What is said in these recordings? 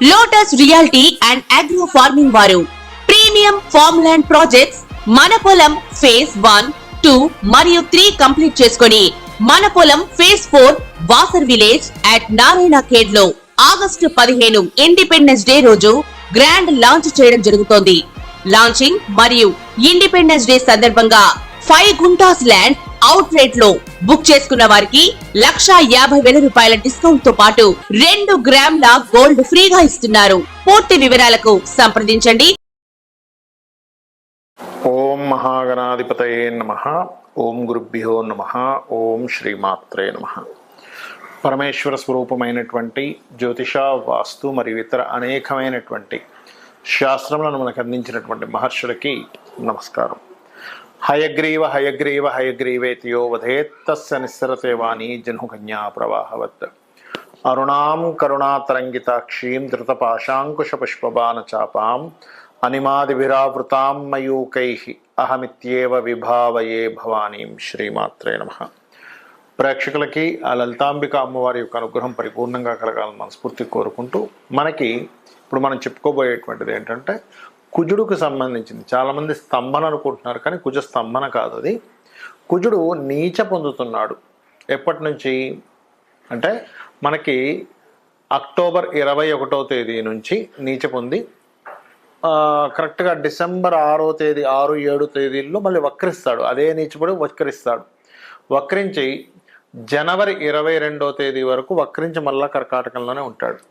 Lotus reality and agro farming వారు premium farm land projects మన పొలం ఫేజ్ 1, 2 మరియు 3 కంప్లీట్ చేసుకొని మన పొలం phase 4 Wasar village at Narayana Khed లో ఆగస్టు 15 ఇండిపెండెన్స్ డే రోజు గ్రాండ్ లాంచ్ చేయడం జరుగుతోంది. లాంచింగ్ మరియు ఇండిపెండెన్స్ డే సందర్భంగా 5 గుంటాస్ ల్యాండ్ అవుట్ రేట్ లో బుక్ చేసుకున్న వారికి 1,50,000 రూపాయల డిస్కౌంట్ తో పాటు 2 గ్రాముల గోల్డ్ ఫ్రీగా ఇస్తున్నారు. పూర్తి వివరాలకు సంప్రదించండి. ఓం మహాగణాధిపతయే నమః. ఓం గురుభ్యో నమః. ఓం శ్రీమాత్రే నమః. పరమేశ్వర స్వరూపమైనటువంటి జ్యోతిష, వాస్తు మరియు ఇతర అనేకమైనటువంటి శాస్త్రములను మనకు అందించినటువంటి మహర్షులకి నమస్కారం. హయగ్రీవ హయగ్రీవ హయగ్రీవేతియో వధేత్తస్య నిస్సరతే వాణి జన్హుకన్యా ప్రవాహవత్. అరుణాం కరుణాతరంగితాక్షీం ధృతపాశాంకుశ పుష్పబాణ చాపాం అనిమాదిభిరావృతాం మయూకైః అహమిత్యేవ విభావయే భవానీం. శ్రీమాత్రే నమః. ప్రేక్షకులకి ఆ లలితాంబిక అమ్మవారి యొక్క అనుగ్రహం పరిపూర్ణంగా కలగాలని మనస్ఫూర్తి కోరుకుంటూ, మనకి ఇప్పుడు మనం చెప్పుకోబోయేటువంటిది ఏంటంటే కుజుడుకు సంబంధించింది. చాలామంది స్తంభన అనుకుంటున్నారు, కానీ కుజ స్తంభన కాదు. అది కుజుడు నీచ పొందుతున్నాడు. ఎప్పటి నుంచి అంటే మనకి అక్టోబర్ 21వ తేదీ నుంచి నీచ పొంది కరెక్ట్గా డిసెంబర్ 6వ తేదీ 6, 7 తేదీల్లో మళ్ళీ వక్రిస్తాడు. అదే నీచపడి వక్రిస్తాడు. వక్రించి జనవరి 22వ తేదీ వరకు వక్రించి మళ్ళా కర్కాటకంలోనే ఉంటాడు.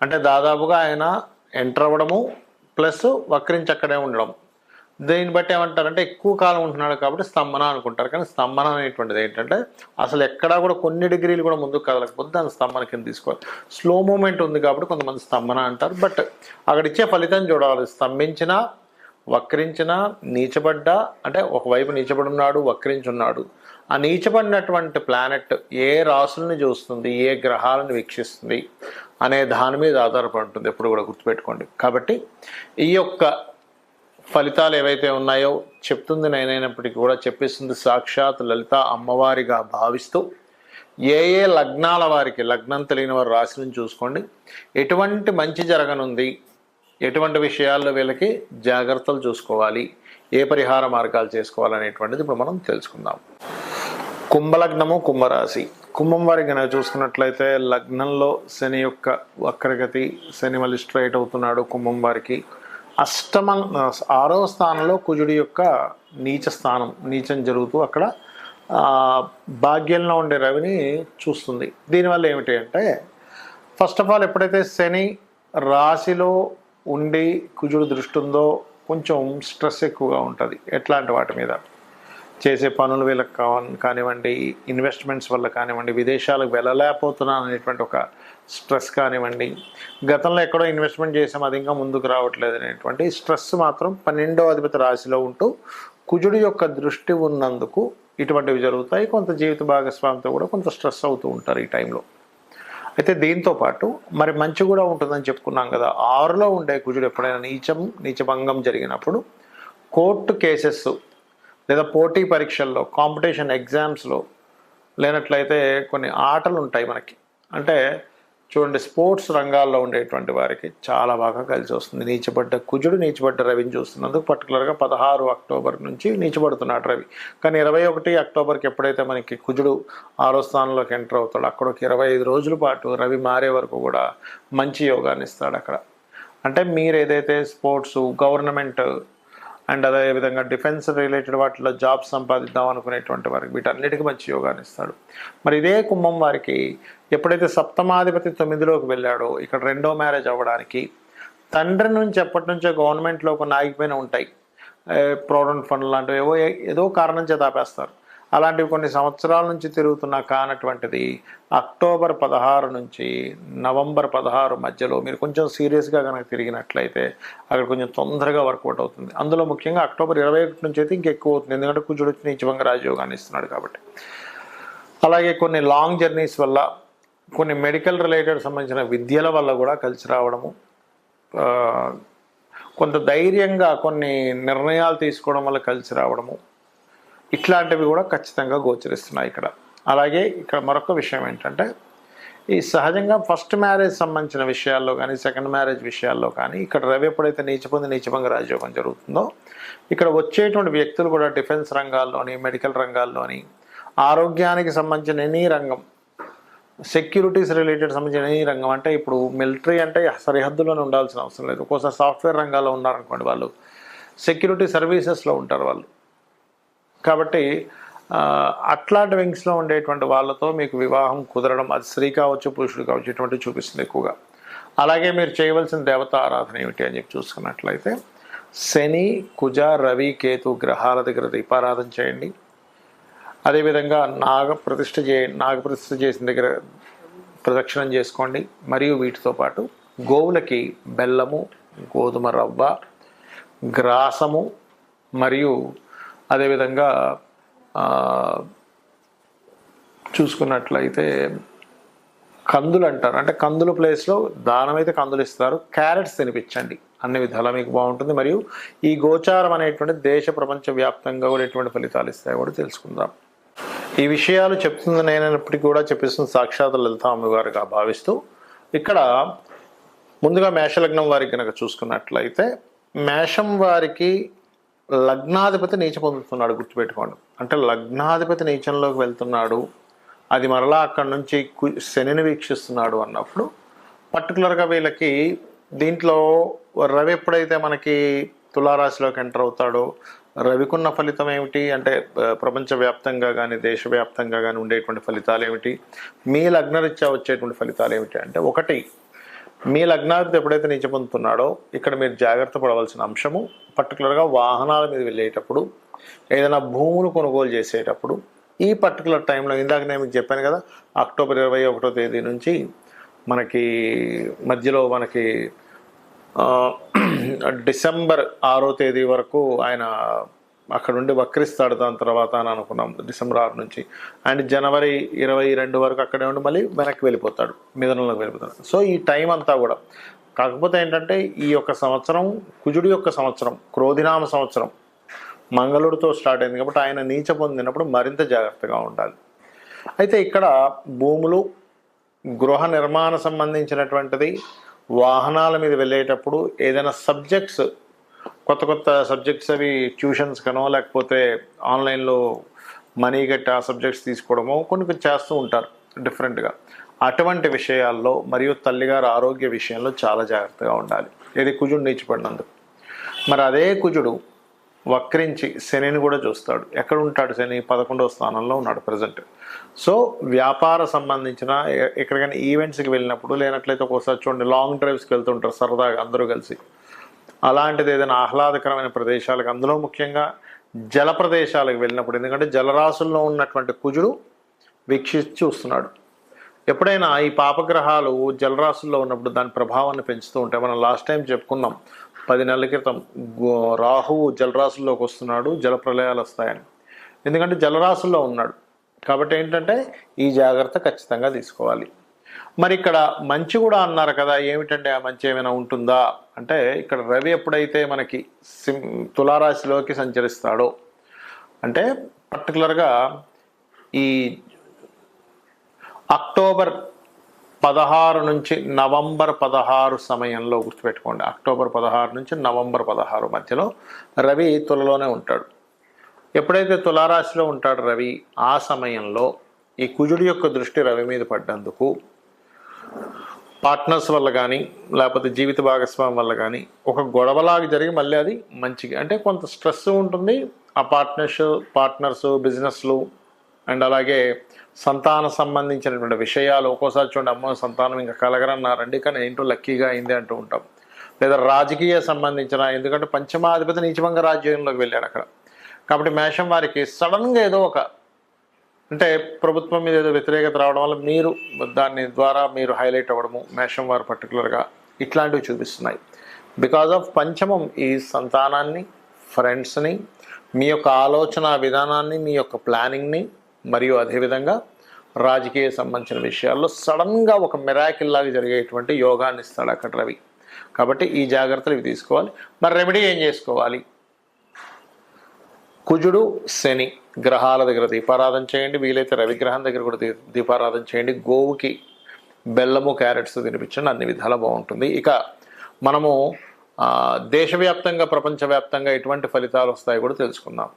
అంటే దాదాపుగా ఆయన ఎంటర్ అవ్వడము ప్లస్ వక్రించి అక్కడే ఉండడం. దీన్ని బట్టి ఏమంటారంటే ఎక్కువ కాలం ఉంటున్నాడు కాబట్టి స్తంభన అనుకుంటారు. కానీ స్తంభన అనేటువంటిది ఏంటంటే అసలు ఎక్కడా కూడా కొన్ని డిగ్రీలు కూడా ముందుకు కదలకపోతే దాన్ని స్తంభన కింద తీసుకోవాలి. స్లో మూమెంట్ ఉంది కాబట్టి కొంతమంది స్తంభన అంటారు. బట్ అక్కడ ఇచ్చే ఫలితం చూడాలి. స్తంభించినా, వక్రించినా, నీచబడ్డా, అంటే ఒకవైపు నీచబడి ఉన్నాడు, వక్రించున్నాడు. ఆ నీచబడినటువంటి ప్లానెట్ ఏ రాసులను చూస్తుంది, ఏ గ్రహాలను వీక్షిస్తుంది అనే దాని మీద ఆధారపడి ఉంటుంది. ఎప్పుడు కూడా గుర్తుపెట్టుకోండి. కాబట్టి ఈ యొక్క ఫలితాలు ఏవైతే ఉన్నాయో చెప్తుంది నేనైనప్పటికీ కూడా చెప్పిస్తుంది సాక్షాత్ లలిత అమ్మవారిగా భావిస్తూ, ఏ ఏ లగ్నాల వారికి, లగ్నం తెలియని వారి రాశిని చూసుకోండి, ఎటువంటి మంచి జరగనుంది, ఎటువంటి విషయాల్లో వీళ్ళకి జాగ్రత్తలు చూసుకోవాలి, ఏ పరిహార మార్గాలు చేసుకోవాలనేటువంటిది ఇప్పుడు మనం తెలుసుకుందాం. కుంభలగ్నము, కుంభరాశి. కుంభం వారికి కనుక చూసుకున్నట్లయితే లగ్నంలో శని యొక్క వక్రగతి, శని మళ్ళీ స్ట్రైట్ అవుతున్నాడు. కుంభం వారికి 6వ స్థానంలో కుజుడి యొక్క నీచ స్థానం, నీచం జరుగుతూ అక్కడ భాగ్యంలో ఉండే రవిని చూస్తుంది. దీనివల్ల ఏమిటి అంటే ఫస్ట్ ఆఫ్ ఆల్ ఎప్పుడైతే శని రాశిలో ఉండి కుజుడు దృష్టి ఉందో కొంచెం స్ట్రెస్ ఎక్కువగా ఉంటుంది. ఎట్లాంటి వాటి మీద చేసే పనులు వీళ్ళకి కానివ్వండి, ఇన్వెస్ట్మెంట్స్ వల్ల కానివ్వండి, విదేశాలకు వెళ్ళలేకపోతున్నాను అనేటువంటి ఒక స్ట్రెస్ కానివ్వండి, గతంలో ఎక్కడో ఇన్వెస్ట్మెంట్ చేసాం అది ఇంకా ముందుకు రావట్లేదు అనేటువంటి స్ట్రెస్ మాత్రం 12వ అధిపతి రాశిలో ఉంటూ కుజుడి యొక్క దృష్టి ఉన్నందుకు ఇటువంటివి జరుగుతాయి. కొంత జీవిత భాగస్వామితో కూడా కొంత స్ట్రెస్ అవుతూ ఉంటారు ఈ టైంలో. అయితే దీంతో పాటు మరి మంచి కూడా ఉంటుందని చెప్పుకున్నాం కదా. 6లో ఉండే కుజుడు ఎప్పుడైనా నీచభంగం జరిగినప్పుడు కోర్టు కేసెస్ లేదా పోటీ పరీక్షల్లో, కాంపిటీషన్ ఎగ్జామ్స్లో, లేనట్లయితే కొన్ని ఆటలు ఉంటాయి మనకి. అంటే చూడండి, స్పోర్ట్స్ రంగాల్లో ఉండేటువంటి వారికి చాలా బాగా కలిసి వస్తుంది. నీచబడ్డ కుజుడు నీచబడ్డ రవిని చూస్తున్నందుకు పర్టికులర్గా 16 అక్టోబర్ నుంచి నీచబడుతున్నాడు రవి. కానీ 21 అక్టోబర్కి ఎప్పుడైతే మనకి కుజుడు 6వ స్థానంలోకి ఎంటర్ అవుతాడు, అక్కడ ఒక 25 రోజుల పాటు రవి మారే వరకు కూడా మంచి యోగాన్ని ఇస్తాడు అక్కడ. అంటే మీరు ఏదైతే స్పోర్ట్స్, గవర్నమెంట్ అండ్ అదేవిధంగా డిఫెన్స్ రిలేటెడ్ వాటిలో జాబ్ సంపాదిద్దాం అనుకునేటువంటి వారికి వీటన్నిటికీ మంచి యోగాన్ని ఇస్తాడు. మరి ఇదే కుంభం వారికి ఎప్పుడైతే సప్తమాధిపతి 9లోకి వెళ్ళాడో ఇక్కడ 2వ మ్యారేజ్ అవ్వడానికి, తండ్రి నుంచి ఎప్పటి నుంచో గవర్నమెంట్లో కొన్ని ఆగిపోయిన ఉంటాయి, ప్రావిడెంట్ ఫండ్ లాంటివి ఏదో కారణం చేత ఆపేస్తారు. అలాంటివి కొన్ని సంవత్సరాల నుంచి తిరుగుతున్నా కానటువంటిది అక్టోబర్ 16 నుంచి నవంబర్ 16 మధ్యలో మీరు కొంచెం సీరియస్గా కనుక తిరిగినట్లయితే అక్కడ కొంచెం తొందరగా వర్కౌట్ అవుతుంది. అందులో ముఖ్యంగా అక్టోబర్ 21 నుంచి అయితే ఇంకెక్కువ అవుతుంది, ఎందుకంటే కుజుడు వచ్చి నీచభంగ రాజయోగాన్ని ఇస్తున్నాడు కాబట్టి. అలాగే కొన్ని లాంగ్ జర్నీస్ వల్ల, కొన్ని మెడికల్ రిలేటెడ్ సంబంధించిన విద్యల వల్ల కూడా కలిసి రావడము, కొంత ధైర్యంగా కొన్ని నిర్ణయాలు తీసుకోవడం వల్ల కలిసి రావడము, ఇట్లాంటివి కూడా ఖచ్చితంగా గోచరిస్తున్నాయి ఇక్కడ. అలాగే ఇక్కడ మరొక విషయం ఏంటంటే ఈ సహజంగా ఫస్ట్ మ్యారేజ్ సంబంధించిన విషయాల్లో కానీ సెకండ్ మ్యారేజ్ విషయాల్లో కానీ ఇక్కడ రవి ఎప్పుడైతే నీచభంగ రాజయోగం జరుగుతుందో ఇక్కడ వచ్చేటువంటి వ్యక్తులు కూడా డిఫెన్స్ రంగాల్లోని, మెడికల్ రంగాల్లోని, ఆరోగ్యానికి సంబంధించిన ఎనీ రంగం, సెక్యూరిటీస్ రిలేటెడ్ సంబంధించిన ఎనీ రంగం, అంటే ఇప్పుడు మిలిటరీ అంటే సరిహద్దులోనే ఉండాల్సిన అవసరం లేదు. ఒక్కోసారి సాఫ్ట్వేర్ రంగాల్లో ఉన్నారనుకోండి, వాళ్ళు సెక్యూరిటీ సర్వీసెస్లో ఉంటారు వాళ్ళు. కాబట్టి అట్లాంటి వింగ్స్లో ఉండేటువంటి వాళ్ళతో మీకు వివాహం కుదరడం, అది స్త్రీ కావచ్చు పురుషుడు కావచ్చు, ఇటువంటి చూపిస్తుంది ఎక్కువగా. అలాగే మీరు చేయవలసిన దేవతా ఆరాధన ఏమిటి అని చెప్పి చూసుకున్నట్లయితే శని, కుజ, రవి, కేతు గ్రహాల దగ్గర దీపారాధన చేయండి. అదేవిధంగా నాగప్రతిష్ఠ చేసిన దగ్గర ప్రదక్షిణం చేసుకోండి. మరియు వీటితో పాటు గోవులకి బెల్లము, గోధుమ రవ్వ, గ్రాసము మరియు అదేవిధంగా చూసుకున్నట్లయితే కందులు అంటారు, అంటే కందుల ప్లేస్లో దానం అయితే కందులు ఇస్తారు, క్యారెట్స్ తినిపించండి. అన్ని విధాలా మీకు బాగుంటుంది. మరియు ఈ గోచారం అనేటువంటి దేశ ప్రపంచ వ్యాప్తంగా కూడా ఎటువంటి ఫలితాలు ఇస్తాయో కూడా తెలుసుకుందాం. ఈ విషయాలు చెప్తుంది నేనప్పటికీ కూడా చెప్పిస్తుంది సాక్షాత్ లలిత అమ్మవారిగా భావిస్తూ, ఇక్కడ ముందుగా మేషలగ్నం వారికి కనుక చూసుకున్నట్లయితే మేషం వారికి లగ్నాధిపతి నీచ పొందుతున్నాడు, గుర్తుపెట్టుకోండి. అంటే లగ్నాధిపతి నీచంలోకి వెళ్తున్నాడు, అది మరలా అక్కడి నుంచి శనిని వీక్షిస్తున్నాడు అన్నప్పుడు పర్టికులర్గా వీళ్ళకి దీంట్లో రవి ఎప్పుడైతే మనకి తులారాశిలోకి ఎంటర్ అవుతాడో రవికున్న ఫలితం ఏమిటి అంటే ప్రపంచవ్యాప్తంగా కానీ దేశవ్యాప్తంగా కానీ ఉండేటువంటి ఫలితాలు ఏమిటి, మీ లగ్నరీత్యా వచ్చేటువంటి ఫలితాలు ఏమిటి అంటే, ఒకటి, మీ లగ్నాధిపతి ఎప్పుడైతే నీచ పొందుతున్నాడో ఇక్కడ మీరు జాగ్రత్త పడవలసిన అంశము పర్టికులర్గా వాహనాల మీద వెళ్ళేటప్పుడు, ఏదైనా భూములు కొనుగోలు చేసేటప్పుడు ఈ పర్టికులర్ టైంలో, ఇందాక నేను మీకు చెప్పాను కదా, అక్టోబర్ 21వ తేదీ నుంచి మనకి మధ్యలో మనకి డిసెంబర్ 6వ తేదీ వరకు ఆయన అక్కడ ఉండి వక్రిస్తాడు. దాని తర్వాత అని అనుకున్నాం డిసెంబర్ 6 నుంచి, అండ్ జనవరి 22 వరకు అక్కడే ఉండి మళ్ళీ వెనక్కి వెళ్ళిపోతాడు, మిథునంలోకి వెళ్ళిపోతాడు. సో ఈ టైం అంతా కూడా, కాకపోతే ఏంటంటే ఈ యొక్క సంవత్సరం కుజుడి యొక్క సంవత్సరం, క్రోధినామ సంవత్సరం, మంగళుడితో స్టార్ట్ అయింది కాబట్టి ఆయన నీచ పొందినప్పుడు మరింత జాగ్రత్తగా ఉండాలి. అయితే ఇక్కడ భూములు, గృహ నిర్మాణ సంబంధించినటువంటిది, వాహనాల మీద వెళ్ళేటప్పుడు ఏదైనా సబ్జెక్ట్స్, కొత్త సబ్జెక్ట్స్ అవి ట్యూషన్స్ కనో లేకపోతే ఆన్లైన్లో మనీ కట్టి ఆ సబ్జెక్ట్స్ తీసుకోవడమో కొన్ని చేస్తూ ఉంటారు డిఫరెంట్గా. అటువంటి విషయాల్లో మరియు తల్లిగారి ఆరోగ్య విషయంలో చాలా జాగ్రత్తగా ఉండాలి. ఇది కుజుడు నీచిపడినందుకు. మరి అదే కుజుడు వక్రించి శనిని కూడా చూస్తాడు. ఎక్కడ ఉంటాడు శని? 11వ స్థానంలో ఉన్నాడు ప్రజెంట్. సో వ్యాపార సంబంధించిన ఎక్కడికైనా ఈవెంట్స్కి వెళ్ళినప్పుడు, లేనట్లయితే ఒక్కోసారి చూడండి లాంగ్ డ్రైవ్స్కి వెళ్తుంటారు సరదాగా అందరూ కలిసి, అలాంటిది ఏదైనా ఆహ్లాదకరమైన ప్రదేశాలకు, అందులో ముఖ్యంగా జల ప్రదేశాలకు వెళ్ళినప్పుడు, ఎందుకంటే జలరాశుల్లో ఉన్నటువంటి కుజుడు వీక్షించి చూస్తున్నాడు. ఎప్పుడైనా ఈ పాపగ్రహాలు జలరాశుల్లో ఉన్నప్పుడు దాని ప్రభావాన్ని పెంచుతూ ఉంటాయి. మనం లాస్ట్ టైం చెప్పుకున్నాం 10 నెలల క్రితం, రాహువు జలరాశుల్లోకి వస్తున్నాడు, జల ప్రళయాలు వస్తాయని. ఎందుకంటే జలరాశుల్లో ఉన్నాడు కాబట్టి ఏంటంటే ఈ జాగ్రత్త ఖచ్చితంగా తీసుకోవాలి. మరి ఇక్కడ మంచి కూడా అన్నారు కదా, ఏమిటంటే ఆ మంచి ఏమైనా ఉంటుందా అంటే, ఇక్కడ రవి ఎప్పుడైతే మనకి తులారాశిలోకి సంచరిస్తాడో అంటే పర్టికులర్గా ఈ అక్టోబర్ 16 నుంచి నవంబర్ 16 సమయంలో, గుర్తుపెట్టుకోండి, అక్టోబర్ 16 నుంచి నవంబర్ 16 మధ్యలో రవి తులలోనే ఉంటాడు. ఎప్పుడైతే తులారాశిలో ఉంటాడు రవి, ఆ సమయంలో ఈ కుజుడి యొక్క దృష్టి రవి మీద పడ్డందుకు పార్ట్నర్స్ వల్ల కానీ లేకపోతే జీవిత భాగస్వామి వల్ల కానీ ఒక గొడవలాగా జరిగి మళ్ళీ అది మంచిగా, అంటే కొంత స్ట్రెస్ ఉంటుంది ఆ పార్ట్నర్స్ బిజినెస్లు, అండ్ అలాగే సంతాన సంబంధించినటువంటి విషయాలు. ఒక్కోసారి చూడండి, అమ్మో సంతానం ఇంకా కలగరన్నారండి కానీ ఏంటో లక్కీగా అయింది అంటూ ఉంటాం. లేదా రాజకీయ సంబంధించిన, ఎందుకంటే పంచమాధిపతి నీచభంగ రాజ్యంలోకి వెళ్ళాడు అక్కడ. కాబట్టి మేషం వారికి సడన్గా ఏదో ఒక, అంటే ప్రభుత్వం మీద ఏదో వ్యతిరేకత రావడం వల్ల మీరు దాని ద్వారా మీరు హైలైట్ అవ్వడము, మేషం వారు పర్టికులర్గా ఇట్లాంటివి చూపిస్తున్నాయి. బికాజ్ ఆఫ్ పంచమం ఈ సంతానాన్ని, ఫ్రెండ్స్ని, మీ యొక్క ఆలోచన విధానాన్ని, మీ యొక్క ప్లానింగ్ని, మరియు అదేవిధంగా రాజకీయ సంబంధించిన విషయాల్లో సడన్గా ఒక మిరాకిల్ లాగా జరిగేటువంటి యోగాన్ని ఇస్తాడు అక్కడ రవి. కాబట్టి ఈ జాగ్రత్తలు ఇవి తీసుకోవాలి. మరి రెమెడీ ఏం చేసుకోవాలి? కుజుడు శని గ్రహాల దగ్గర దీపారాధన చేయండి. వీలైతే రవిగ్రహం దగ్గర కూడా దీపారాధన చేయండి. గోవుకి బెల్లము క్యారెట్స్ తినిపించండి, అన్ని విధాలా బాగుంటుంది. ఇక మనము దేశవ్యాప్తంగా ప్రపంచవ్యాప్తంగా ఎటువంటి ఫలితాలు వస్తాయో కూడా తెలుసుకుందాం.